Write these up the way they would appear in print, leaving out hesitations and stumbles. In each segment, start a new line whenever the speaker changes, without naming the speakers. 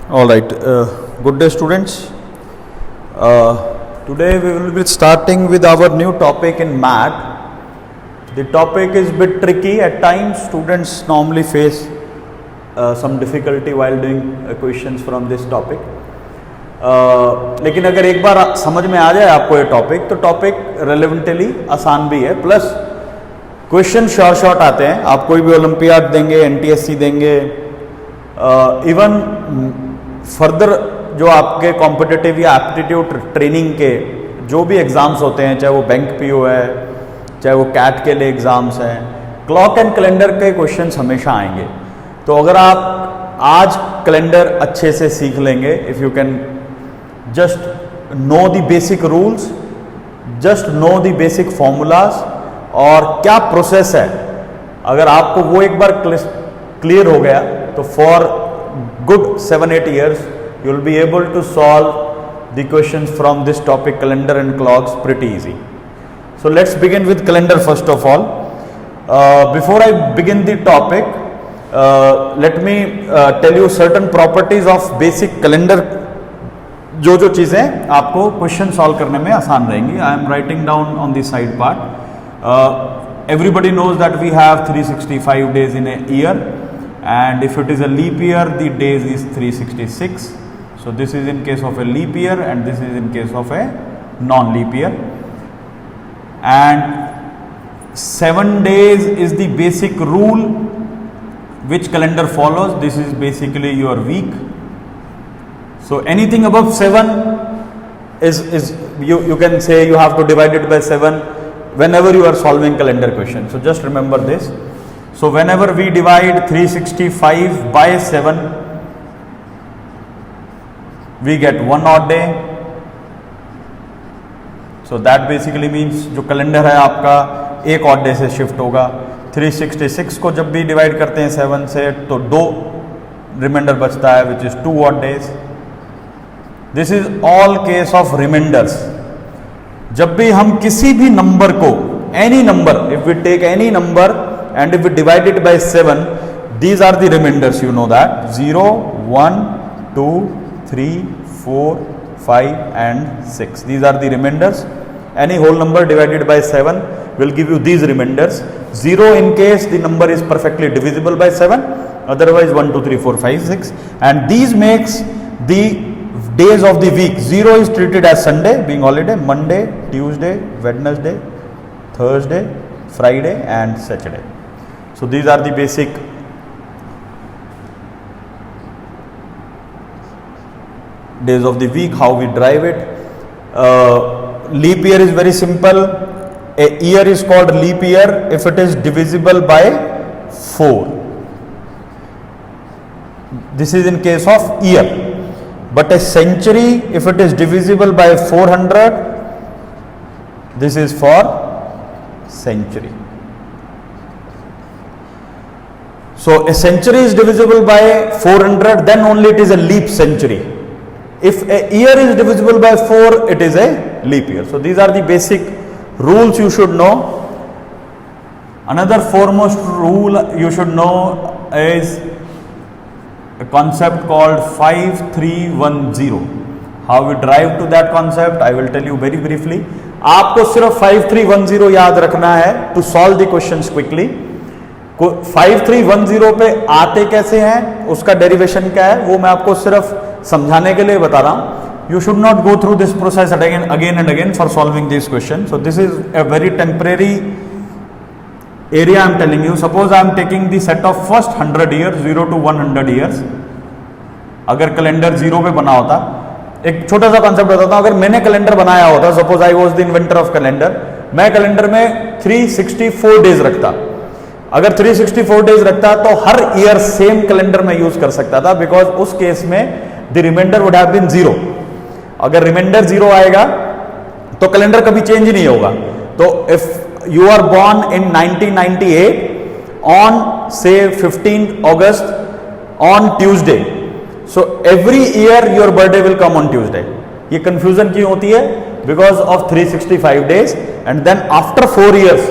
All right. Good day, students. Today we will be starting with our new topic in math. The topic is a bit tricky at times. Students normally face some difficulty while doing questions from this topic. लेकिन अगर एक बार समझ में आ जाए आपको ये topic, तो topic रेलेवेंटली आसान भी है, प्लस क्वेश्चन शॉर्ट आते हैं. आप कोई भी ओलंपियाड देंगे, एनटीएससी देंगे, इवन फर्दर जो आपके कॉम्पिटिटिव या एप्टीट्यूड ट्रेनिंग के जो भी एग्ज़ाम्स होते हैं, चाहे वो बैंक पीओ है, चाहे वो कैट के लिए एग्ज़ाम्स हैं, क्लॉक एंड कैलेंडर के क्वेश्चंस हमेशा आएंगे. तो अगर आप आज कैलेंडर अच्छे से सीख लेंगे, if you can just know the basic rules, just know the basic formulas और क्या प्रोसेस है, अगर आपको वो एक बार क्लियर हो गया, तो for good 7-8 years you will be able to solve the questions from this topic calendar and clocks pretty easy. So let's begin with calendar first of all. Before I begin the topic, let me tell you certain properties of basic calendar. जो चीज़ें आपको question solve करने में आसान रहेंगी. I am writing down on the side part. Everybody knows that we have 365 days in a year. And if it is a leap year, the days is 366. So this is in case of a leap year and this is in case of a non-leap year. And 7 days is the basic rule which calendar follows. This is basically your week. So anything above 7 is you can say you have to divide it by 7 whenever you are solving calendar question. So just remember this. So whenever we divide 365 by 7, we get one odd day. So that basically means जो calendar है आपका एक odd day से shift होगा. 366 को जब भी divide करते हैं 7 से, तो 2 रिमाइंडर बचता है, which is 2 odd days. This is all case of reminders. जब भी हम किसी भी नंबर को, any number, if we take any number and if we divide it by 7, these are the remainders, you know that 0, 1, 2, 3, 4, 5 and 6. These are the remainders. Any whole number divided by 7 will give you these remainders. 0 in case the number is perfectly divisible by 7, otherwise 1, 2, 3, 4, 5, 6. And these makes the days of the week. 0 is treated as Sunday being holiday, Monday, Tuesday, Wednesday, Thursday, Friday and Saturday. So these are the basic days of the week, how we derive it. Leap year is very simple. A year is called leap year if it is divisible by 4. This is in case of year. But a century, if it is divisible by 400, this is for century. So a century is divisible by 400, then only it is a leap century. If a year is divisible by 4, it is a leap year. So these are the basic rules you should know. Another foremost rule you should know is a concept called 5310. How we derive to that concept, I will tell you very briefly. आपको सिर्फ 5310 याद रखना है to solve the questions quickly. 5310 पे आते कैसे हैं, उसका डेरिवेशन क्या है, वो मैं आपको सिर्फ समझाने के लिए बता रहा हूं. You should not go through this process again and again for solving this question. So this is a very temporary area I am telling you. Suppose I am taking the set of first 100 years, 0 to 100 years. अगर calendar 0 पे बना होता, एक छोटा सा concept बताता हूं. अगर मैंने कैलेंडर बनाया होता, suppose I was the inventor of calendar, मैं कैलेंडर में 364 डेज रखता. अगर 364 डेज रखता तो हर ईयर सेम कैलेंडर में यूज कर सकता था, बिकॉज उस केस में the remainder would have been 0. अगर रिमाइंडर 0 आएगा तो कैलेंडर कभी चेंज नहीं होगा. तो if you are born in 1998 on से 15 August on Tuesday, so every year your birthday will come on Tuesday. ये कंफ्यूजन क्यों होती है? Because of 365 days and then after 4 years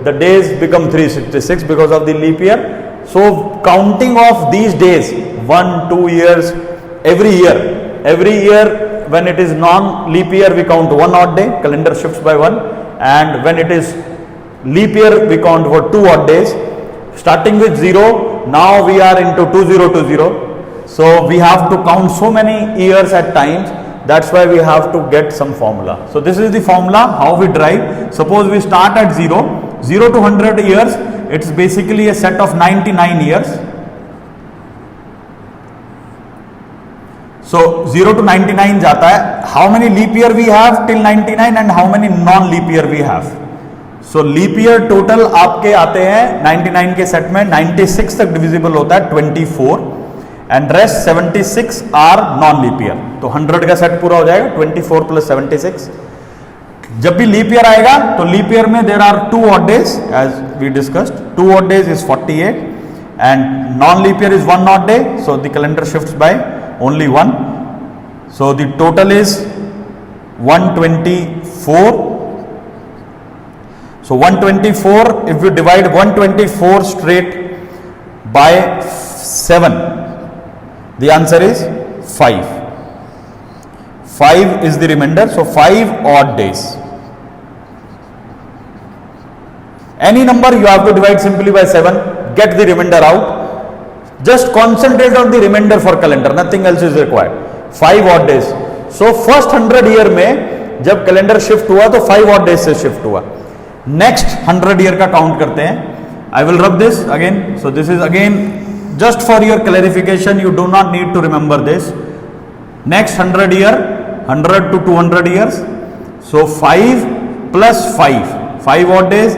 the days become 366 because of the leap year. So counting of these days, 1, 2 years, every year when it is non leap year we count one odd day, calendar shifts by one, and when it is leap year we count for 2 odd days. Starting with 0, now we are into 2020, so we have to count so many years at times. That's why we have to get some formula. So this is the formula how we derive. Suppose we start at 0 to 100 years, it's basically a set of 99 years. So 0 to 99 जाता है. How many leap year we have till 99 and how many non leap year we have? So leap year total आपके आते हैं 99 के set में 96 तक divisible होता है 24 and rest 76 are non leap year. तो 100 का सेट पूरा हो जाएगा 24 प्लस 76. जब भी लीप ईयर आएगा तो लीप ईयर में there are 2 odd days as we discussed. 2 odd days is 48 and non leap year is 1 odd day, so the calendar shifts by only 1. So the total is 124. So 124, if you divide 124 straight by 7, the answer is 5. 5 is the remainder, so 5 odd days. Any number you have to divide simply by 7, get the remainder out. Just concentrate on the remainder for calendar, nothing else is required. 5 odd days. So first 100 year में जब calendar shift हुआ तो 5 odd days से shift हुआ. Next 100 year का count करते हैं. I will rub this again. So this is again just for your clarification. You do not need to remember this. Next 100 year, 100 to 200 years. So 5 plus 5, 5 odd days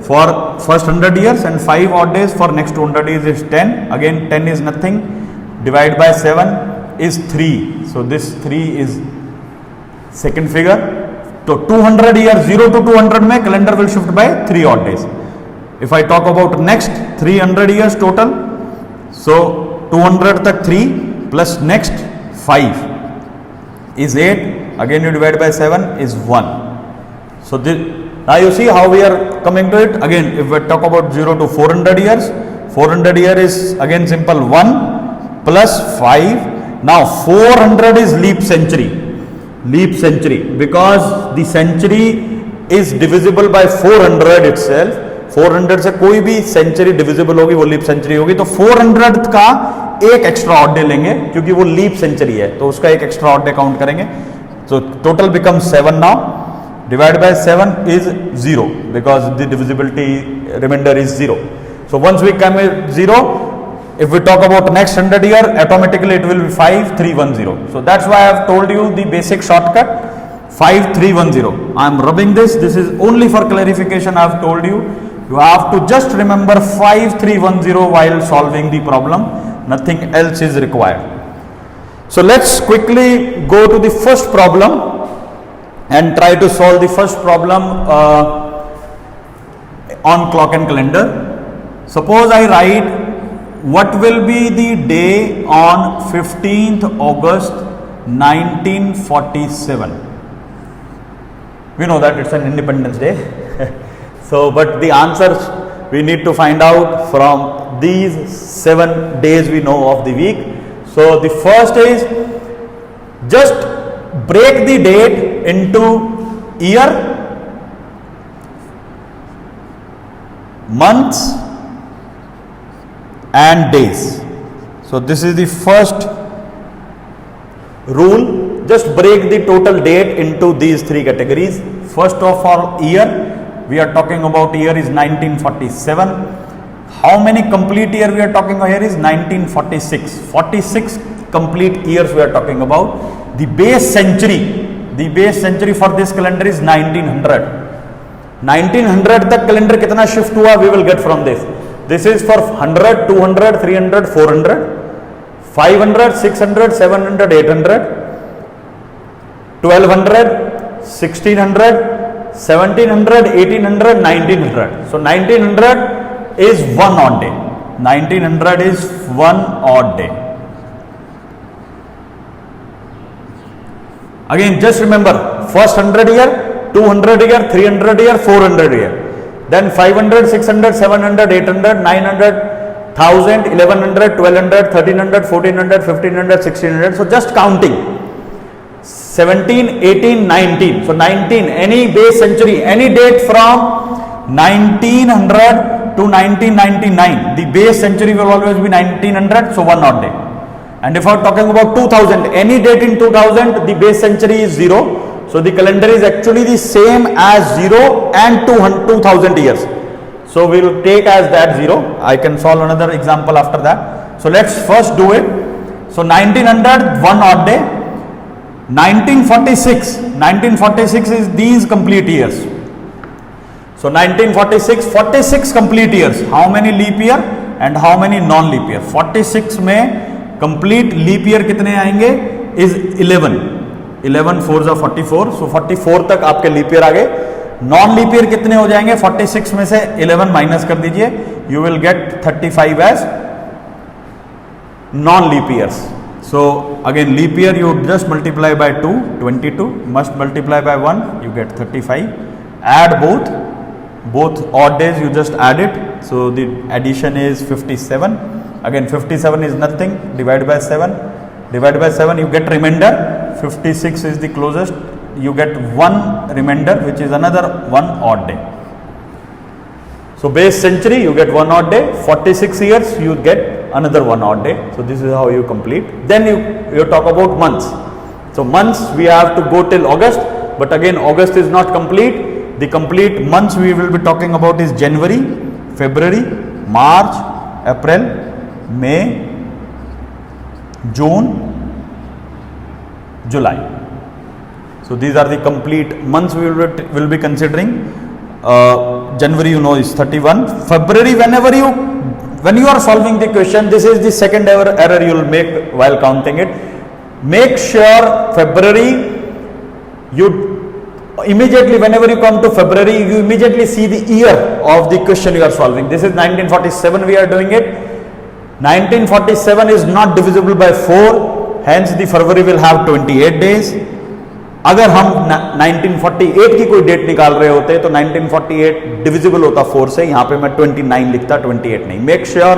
for first 100 years and 5 odd days for next 200 years is 10. Again 10 is nothing. Divide by 7 is 3. So this 3 is second figure. So 200 years 0 to 200 में calendar will shift by 3 odd days. If I talk about next 300 years total, so 200 तक 3 plus next 5 is 8. Again you divide by 7 is 1. So this, now you see how we are coming to it. Again if we talk about 0 to 400 years, 400 year is again simple 1 plus 5. Now 400 is leap century because the century is divisible by 400 itself. 400 से कोई भी century divisible होगी वो leap century होगी. तो 400 का एक extra odd day लेंगे क्योंकि वो लीप सेंचुरी है, तो उसका एक एक्स्ट्रा ऑड डे काउंट करेंगे. So total becomes 7 now. Divided by 7 is 0 because the divisibility remainder is 0. So once we come at 0, if we talk about next 100 year, automatically it will be 5310. So that's why I have told you the basic shortcut 5310. I am rubbing this. This is only for clarification. I have told you. You have to just remember 5310 while solving the problem. Nothing else is required. So let's quickly go to the first problem and try to solve the first problem on clock and calendar. Suppose I write what will be the day on 15th August 1947. We know that it's an Independence Day. So, but the answers we need to find out from these 7 days we know of the week. So, the first is just break the date into year, months and days. So, this is the first rule. Just break the total date into these 3 categories. First of all, year. We are talking about year is 1947. How many complete year we are talking about here is 1946. 46 complete years we are talking about. The base century for this calendar is 1900. 1900 तक calendar कितना shift हुआ we will get from this. This is for 100, 200, 300, 400, 500, 600, 700, 800, 1200, 1600, 1700, 1800, 1900. So 1900 is 1 odd day. 1900 is 1 odd day. Again, just remember first 100 year, 200 year, 300 year, 400 year. Then 500, 600, 700, 800, 900, 1000, 1100, 1200, 1300, 1400, 1500, 1600. So just counting. 17, 18, 19. So 19, any base century, any date from 1900 to 1999. The base century will always be 1900, so one odd day. And if I'm talking about 2000, any date in 2000, the base century is 0. So the calendar is actually the same as 0 and 2000 years. So we will take as that 0. I can solve another example after that. So let's first do it. So 1900, one odd day. 1946 is these complete years. So 1946, 46 complete years. How many leap year and how many non-leap year? 46 में complete leap year कितने आएंगे? Is 11. 11 4 are 44. So 44 तक आपके leap year आ गए. Non leap year कितने हो जाएंगे? 46 में से 11 माइनस कर दीजिए. You will get 35 as non leap years. So again leap year you just multiply by 2, 22, must multiply by 1, you get 35. Add both odd days, you just add it. So the addition is 57. Again 57 is nothing, divide by 7. Divide by 7, you get remainder. 56 is the closest, you get one remainder, which is another one odd day. So base century you get one odd day, 46 years you get another one odd day. So this is how you complete. Then you talk about months. So months we have to go till August, but again August is not complete. The complete months we will be talking about is January, February, March, April, May, June, July. So these are the complete months we will be considering. January you know is 31. February, when you are solving the question, this is the second error you will make while counting it. Make sure February, you immediately, whenever you come to February, you immediately see the year of the question you are solving. This is 1947 we are doing it. 1947 is not divisible by 4, hence the February will have 28 days. अगर हम 1948 की कोई date निकाल रहे होते तो 1948 divisible होता 4 से, यहाँ पे मैं 29 लिखता, 28 नहीं. मेक श्योर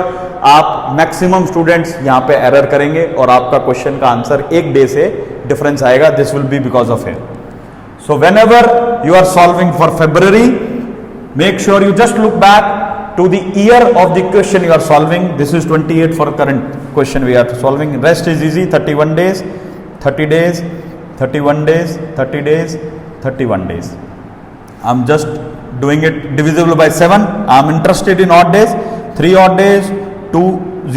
आप मैक्सिमम स्टूडेंट्स यहाँ पे एरर करेंगे और आपका क्वेश्चन का आंसर एक डे से डिफरेंस आएगा. This will be because of here. So whenever you are solving for February, make sure you just look back to the year of the question you are solving. This is 28 for current question we are solving. Rest is easy. 31 days, 30 days, 31 days, 30 days, 31 days. I'm just doing it divisible by 7. I'm interested in odd days. 3 odd days,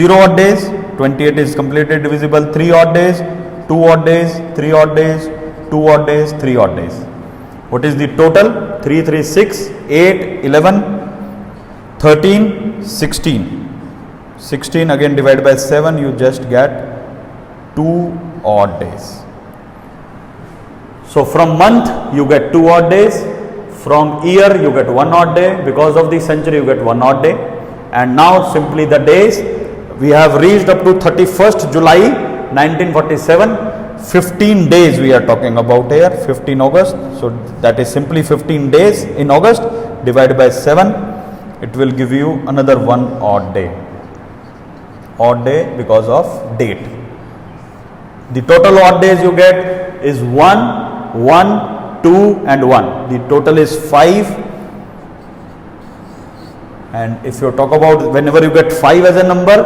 0 odd days. 28 is completely divisible. 3 odd days, 2 odd days, 3 odd days, 2 odd days, 3 odd days. What is the total? 3, 3, 6, 8, 11, 13, 16. 16 again divided by 7, you just get 2 odd days. So from month you get 2 odd days, from year you get 1 odd day, because of the century you get 1 odd day. And now simply the days, we have reached up to 31st July 1947. 15 days we are talking about here, 15 August. So that is simply 15 days in August divided by 7. It will give you another 1 odd day. Odd day because of date. The total odd days you get is 1, 1, 2 and 1. The total is 5. And if you talk about whenever you get 5 as a number,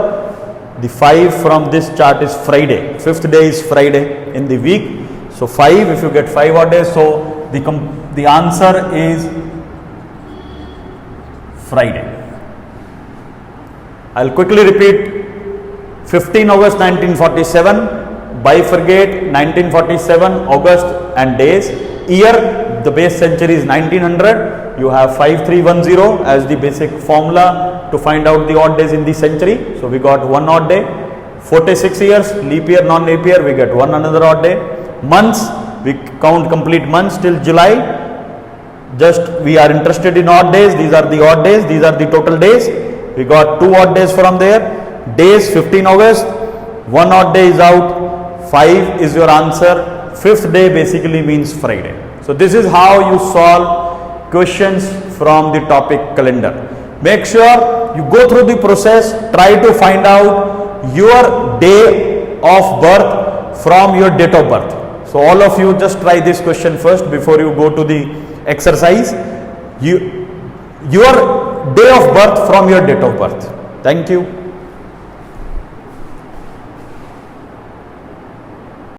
the 5 from this chart is Friday. 5th day is Friday in the week. So 5, if you get 5 odd days, so the answer is Friday. I'll quickly repeat. 15 August 1947, bifurcate 1947 August and days. Year, the base century is 1900. You have 5310 as the basic formula to find out the odd days in the century. So we got 1 odd day. 46 years, leap year, non-leap year, we get 1 another odd day. Months, we count complete months till July. Just we are interested in odd days. These are the odd days. These are the total days. We got 2 odd days from there. Days 15 August. 1 odd day is out. 5 is your answer. 5th day basically means Friday. So this is how you solve questions from the topic calendar. Make sure you go through the process, try to find out your day of birth from your date of birth. So all of you just try this question first before you go to the exercise. Your day of birth from your date of birth. Thank you.